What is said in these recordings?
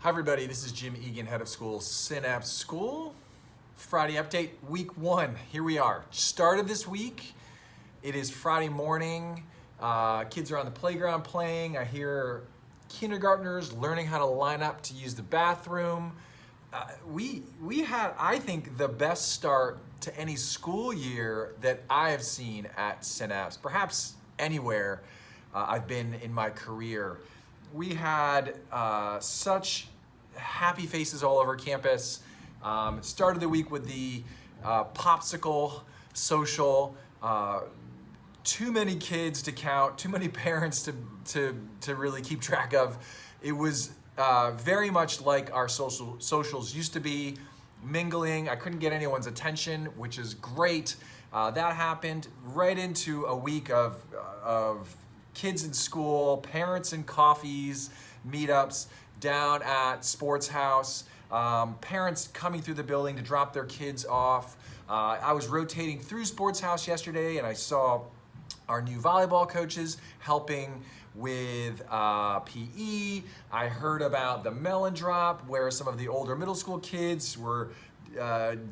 Hi everybody, this is Jim Egan, head of school, Synapse School. Friday update, week 1. Here we are. Started this week. It is Friday morning. Kids are on the playground playing. I hear kindergartners learning how to line up to use the bathroom. We had, I think, the best start to any school year that I have seen at Synapse, perhaps anywhere I've been in my career. We had such happy faces all over campus. Started the week with the popsicle social. Too many kids to count, too many parents to really keep track of. It was very much like our socials used to be, mingling. I couldn't get anyone's attention, which is great. That happened right into a week of kids in school, parents in coffees, meetups down at Sports House, parents coming through the building to drop their kids off. I was rotating through Sports House yesterday and I saw our new volleyball coaches helping with PE. I heard about the melon drop where some of the older middle school kids were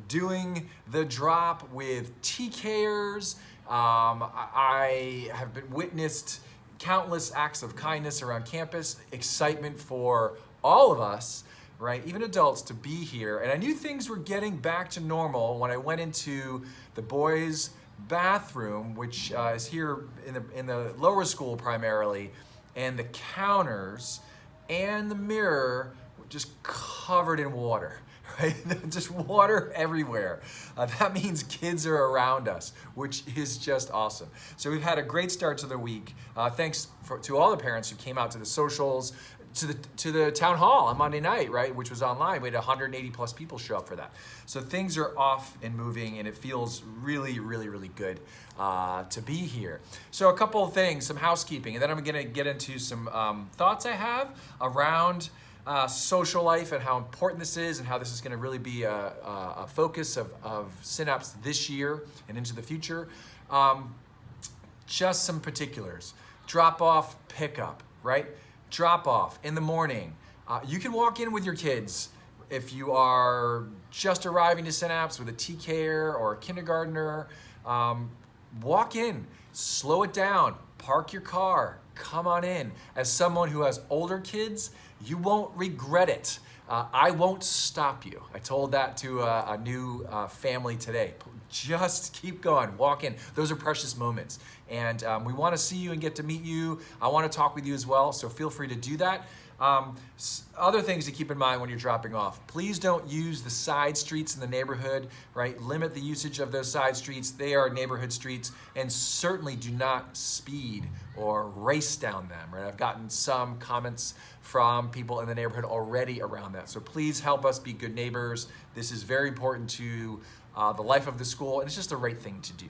doing the drop with TKers. I have been witnessed countless acts of kindness around campus, excitement for all of us, right, even adults, to be here. And I knew things were getting back to normal when I went into the boys' bathroom, which is here in the lower school primarily, and the counters and the mirror were just covered in water. Right? Just water everywhere. That means kids are around us, which is just awesome. So we've had a great start to the week. Thanks to all the parents who came out to the socials, to the town hall on Monday night, right, which was online. We had 180 plus people show up for that. So things are off and moving, and it feels really, really, really good to be here. So a couple of things, some housekeeping, and then I'm going to get into some thoughts I have around social life and how important this is and how this is going to really be a focus of Synapse this year and into the future. Just some particulars. Drop off, pick up, right? Drop off in the morning. You can walk in with your kids if you are just arriving to Synapse with a TKer or a kindergartner. Walk in, slow it down, park your car, come on in. As someone who has older kids, you won't regret it. I won't stop you. I told that to a new family today. Just keep going, walk in. Those are precious moments. And we want to see you and get to meet you. I want to talk with you as well, so feel free to do that. Other things to keep in mind when you're dropping off. Please don't use the side streets in the neighborhood, right? Limit the usage of those side streets. They are neighborhood streets, and certainly do not speed or race down them, right? I've gotten some comments from people in the neighborhood already around that. So please help us be good neighbors. This is very important to the life of the school, and it's just the right thing to do.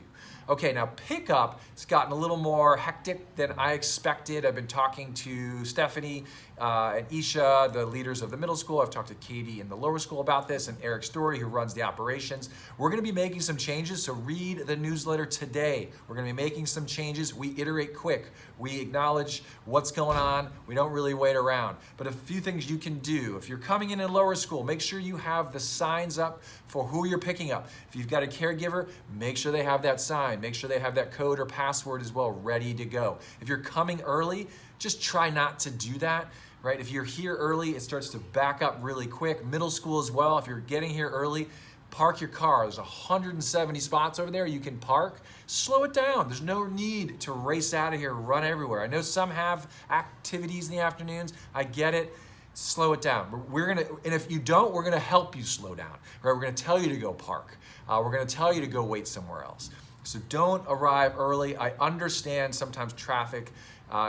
Okay, now pickup, it's gotten a little more hectic than I expected. I've been talking to Stephanie and Isha, the leaders of the middle school. I've talked to Katie in the lower school about this, and Eric Story, who runs the operations. We're gonna be making some changes, so read the newsletter today. We're gonna be making some changes. We iterate quick. We acknowledge what's going on. We don't really wait around. But a few things you can do. If you're coming in lower school, make sure you have the signs up for who you're picking up. If you've got a caregiver, make sure they have that sign. Make sure they have that code or password as well ready to go. If you're coming early, just try not to do that, right? If you're here early, it starts to back up really quick. Middle school as well, if you're getting here early, park your car. There's 170 spots over there you can park. Slow it down. There's no need to race out of here, run everywhere. I know some have activities in the afternoons. I get it. Slow it down. And if you don't, we're gonna help you slow down, right? We're gonna tell you to go park. We're gonna tell you to go wait somewhere else. So don't arrive early. I understand sometimes traffic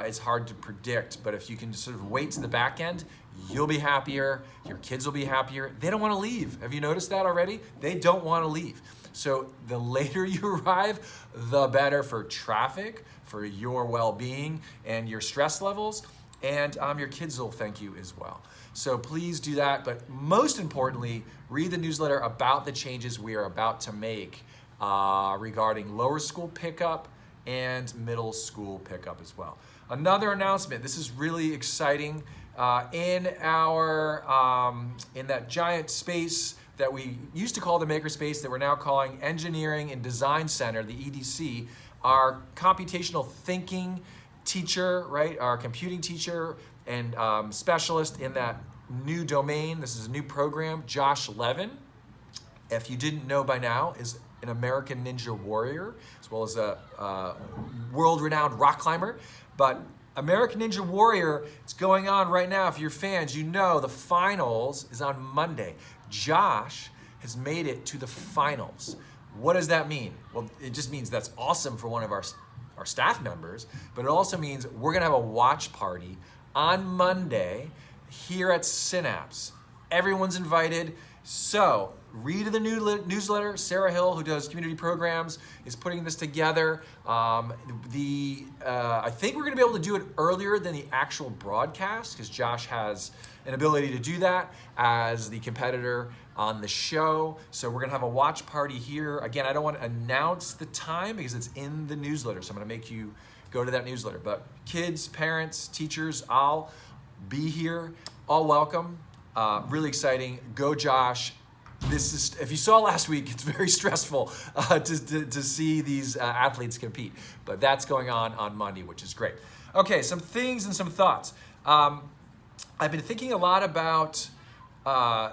is hard to predict, but if you can sort of wait to the back end, you'll be happier, your kids will be happier. They don't wanna leave. Have you noticed that already? They don't wanna leave. So the later you arrive, the better for traffic, for your well-being and your stress levels, and your kids will thank you as well. So please do that, but most importantly, read the newsletter about the changes we are about to make regarding lower school pickup and middle school pickup as well. Another announcement, this is really exciting. in that giant space that we used to call the Makerspace that we're now calling Engineering and Design Center, the EDC, our computational thinking teacher, right, our computing teacher and specialist in that new domain. This is a new program. Josh Levin, if you didn't know by now, is an American Ninja Warrior, as well as a world-renowned rock climber. But American Ninja Warrior, it's going on right now. If you're fans, you know the finals is on Monday. Josh has made it to the finals. What does that mean? Well, it just means that's awesome for one of our staff members, but it also means we're gonna have a watch party on Monday here at Synapse. Everyone's invited. So read the newsletter. Sarah Hill, who does community programs, is putting this together. I think we're gonna be able to do it earlier than the actual broadcast because Josh has an ability to do that as the competitor on the show. So we're gonna have a watch party here. Again, I don't wanna announce the time because it's in the newsletter. So I'm gonna make you go to that newsletter. But kids, parents, teachers, I'll be here, all welcome. Really exciting. Go Josh. This is, if you saw last week, it's very stressful to see these athletes compete. But that's going on Monday, which is great. Okay, some things and some thoughts. I've been thinking a lot about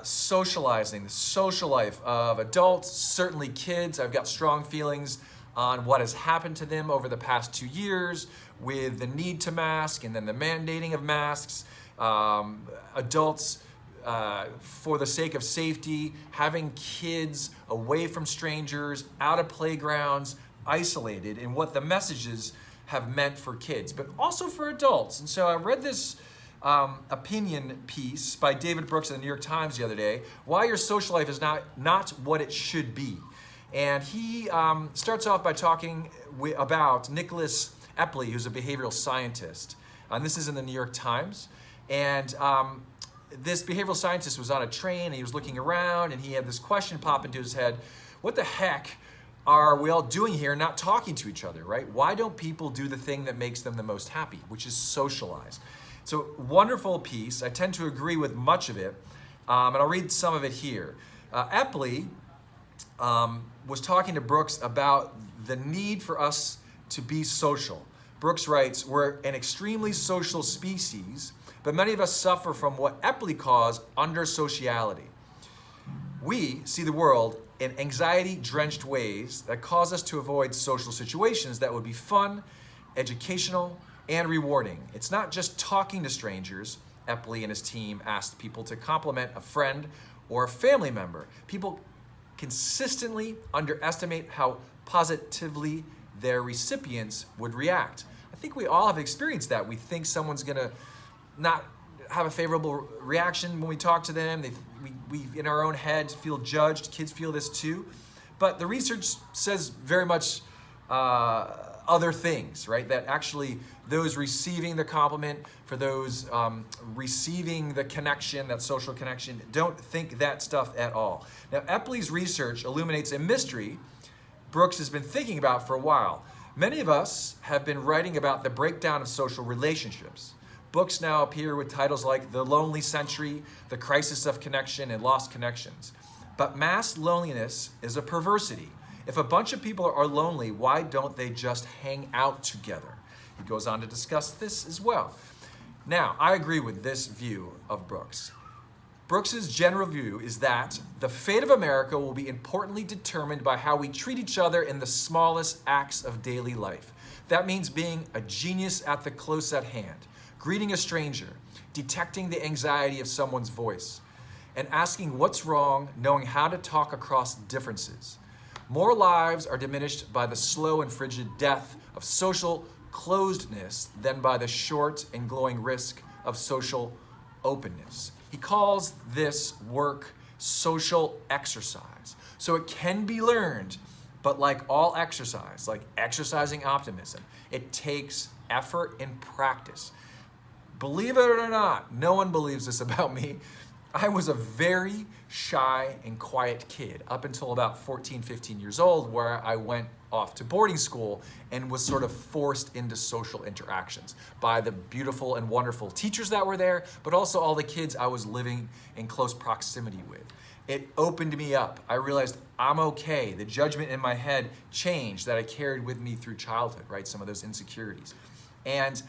socializing, the social life of adults, certainly kids. I've got strong feelings on what has happened to them over the past 2 years with the need to mask and then the mandating of masks. Adults, for the sake of safety, having kids away from strangers, out of playgrounds, isolated, and what the messages have meant for kids, but also for adults. And so I read this opinion piece by David Brooks in the New York Times the other day, Why Your Social Life is Not What It Should Be. And he starts off by talking about Nicholas Epley, who's a behavioral scientist. And this is in the New York Times. And this behavioral scientist was on a train and he was looking around and he had this question pop into his head. What the heck are we all doing here not talking to each other, right? Why don't people do the thing that makes them the most happy, which is socialize? So wonderful piece. I tend to agree with much of it. And I'll read some of it here. Epley was talking to Brooks about the need for us to be social. Brooks writes, we're an extremely social species, but many of us suffer from what Epley calls under-sociality. We see the world in anxiety-drenched ways that cause us to avoid social situations that would be fun, educational, and rewarding. It's not just talking to strangers. Epley and his team asked people to compliment a friend or a family member. People consistently underestimate how positively their recipients would react. I think we all have experienced that. We think someone's gonna not have a favorable reaction when we talk to them. We in our own head feel judged. Kids feel this too. But the research says very much other things, right? That actually those receiving the compliment, for those receiving the connection, that social connection, don't think that stuff at all. Now, Epley's research illuminates a mystery Brooks has been thinking about for a while. Many of us have been writing about the breakdown of social relationships. Books now appear with titles like The Lonely Century, The Crisis of Connection, and Lost Connections. But mass loneliness is a perversity. If a bunch of people are lonely, why don't they just hang out together? He goes on to discuss this as well. Now, I agree with this view of Brooks. Brooks's general view is that the fate of America will be importantly determined by how we treat each other in the smallest acts of daily life. That means being a genius at the close at hand, greeting a stranger, detecting the anxiety of someone's voice, and asking what's wrong, knowing how to talk across differences. More lives are diminished by the slow and frigid death of social closedness than by the short and glowing risk of social openness. He calls this work social exercise. So it can be learned, but like all exercise, like exercising optimism, it takes effort and practice. Believe it or not, no one believes this about me. I was a very shy and quiet kid up until about 14, 15 years old, where I went off to boarding school and was sort of forced into social interactions by the beautiful and wonderful teachers that were there, but also all the kids I was living in close proximity with. It opened me up. I realized I'm okay. The judgment in my head changed that I carried with me through childhood, right? Some of those insecurities. And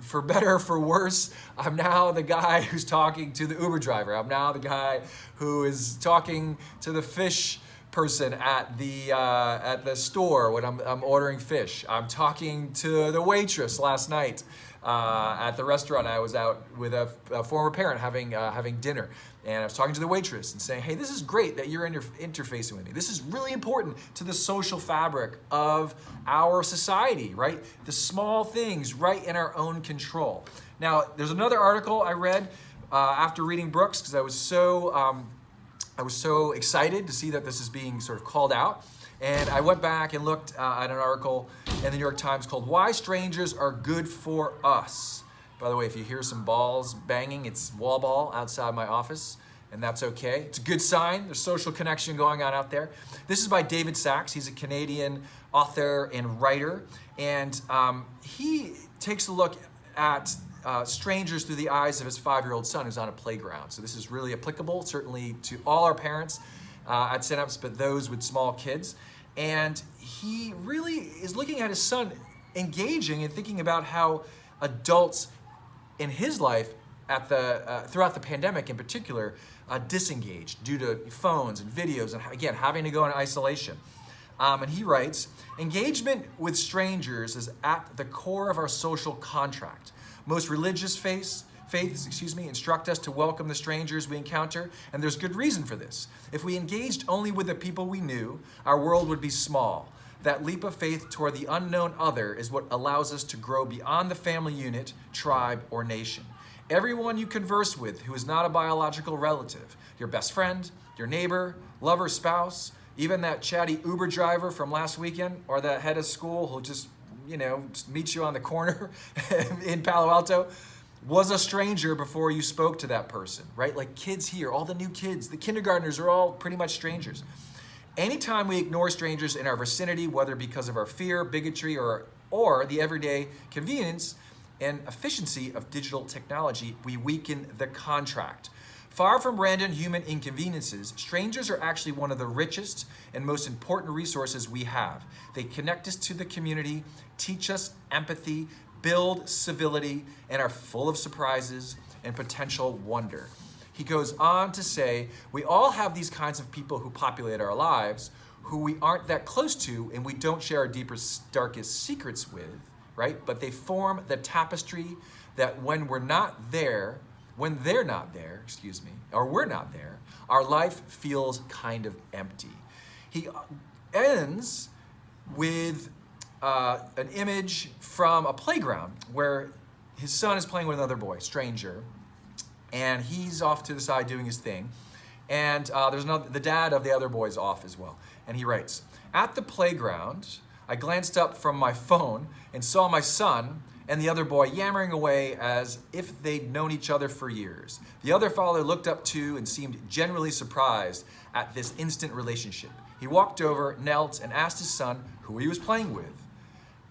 for better or for worse, I'm now the guy who's talking to the Uber driver. I'm now the guy who is talking to the fish person at the store when I'm ordering fish. I'm talking to the waitress last night at the restaurant. I was out with a former parent having dinner, and I was talking to the waitress and saying, "Hey, this is great that you're interfacing with me. This is really important to the social fabric of our society, right? The small things right in our own control." Now, there's another article I read after reading Brooks, because I was so excited to see that this is being sort of called out. And I went back and looked at an article in the New York Times called "Why Strangers Are Good for Us." By the way, if you hear some balls banging, it's wall ball outside my office, and that's okay. It's a good sign. There's social connection going on out there. This is by David Sachs. He's a Canadian author and writer, and he takes a look at strangers through the eyes of his 5-year-old son who's on a playground. So this is really applicable, certainly to all our parents at Synapse, but those with small kids. And he really is looking at his son engaging and thinking about how adults in his life throughout the pandemic in particular disengaged due to phones and videos and, again, having to go in isolation. And he writes, "Engagement with strangers is at the core of our social contract. Most religious faiths instruct us to welcome the strangers we encounter, and there's good reason for this. If we engaged only with the people we knew, our world would be small. That leap of faith toward the unknown other is what allows us to grow beyond the family unit, tribe, or nation. Everyone you converse with who is not a biological relative, your best friend, your neighbor, lover, spouse, even that chatty Uber driver from last weekend, or that head of school who just meets you on the corner in Palo Alto, was a stranger before you spoke to that person, right? Like kids here, all the new kids, the kindergartners are all pretty much strangers. Anytime we ignore strangers in our vicinity, whether because of our fear, bigotry, or the everyday convenience and efficiency of digital technology, we weaken the contract. Far from random human inconveniences, strangers are actually one of the richest and most important resources we have. They connect us to the community, teach us empathy, build civility, and are full of surprises and potential wonder." He goes on to say, "We all have these kinds of people who populate our lives, who we aren't that close to and we don't share our deepest, darkest secrets with, right? But they form the tapestry that when they're not there, or we're not there, our life feels kind of empty." He ends with an image from a playground where his son is playing with another boy, stranger, and he's off to the side doing his thing. And the dad of the other boy's off as well. And he writes, "At the playground, I glanced up from my phone and saw my son and the other boy yammering away as if they'd known each other for years. The other father looked up too and seemed genuinely surprised at this instant relationship. He walked over, knelt, and asked his son who he was playing with.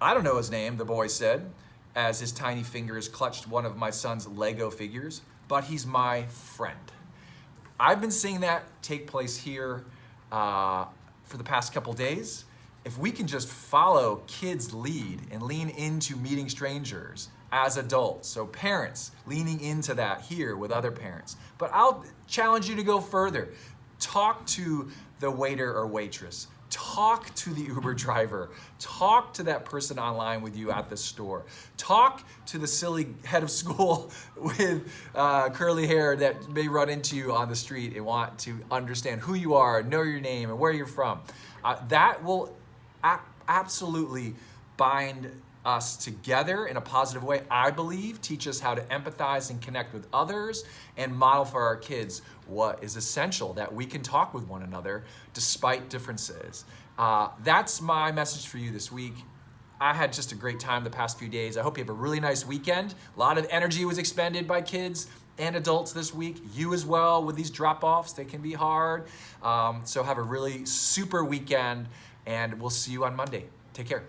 'I don't know his name,' the boy said, as his tiny fingers clutched one of my son's Lego figures, 'but he's my friend.'" I've been seeing that take place here for the past couple days. If we can just follow kids' lead and lean into meeting strangers as adults, so parents leaning into that here with other parents. But I'll challenge you to go further. Talk to the waiter or waitress. Talk to the Uber driver. Talk to that person online with you at the store. Talk to the silly head of school with curly hair that may run into you on the street and want to understand who you are, know your name, and where you're from. That will absolutely bind us together in a positive way, I believe, teach us how to empathize and connect with others, and model for our kids what is essential, that we can talk with one another despite differences. That's my message for you this week. I had just a great time the past few days. I hope you have a really nice weekend. A lot of energy was expended by kids, and adults this week. You as well with these drop-offs. They can be hard. So have a really super weekend, and we'll see you on Monday. Take care.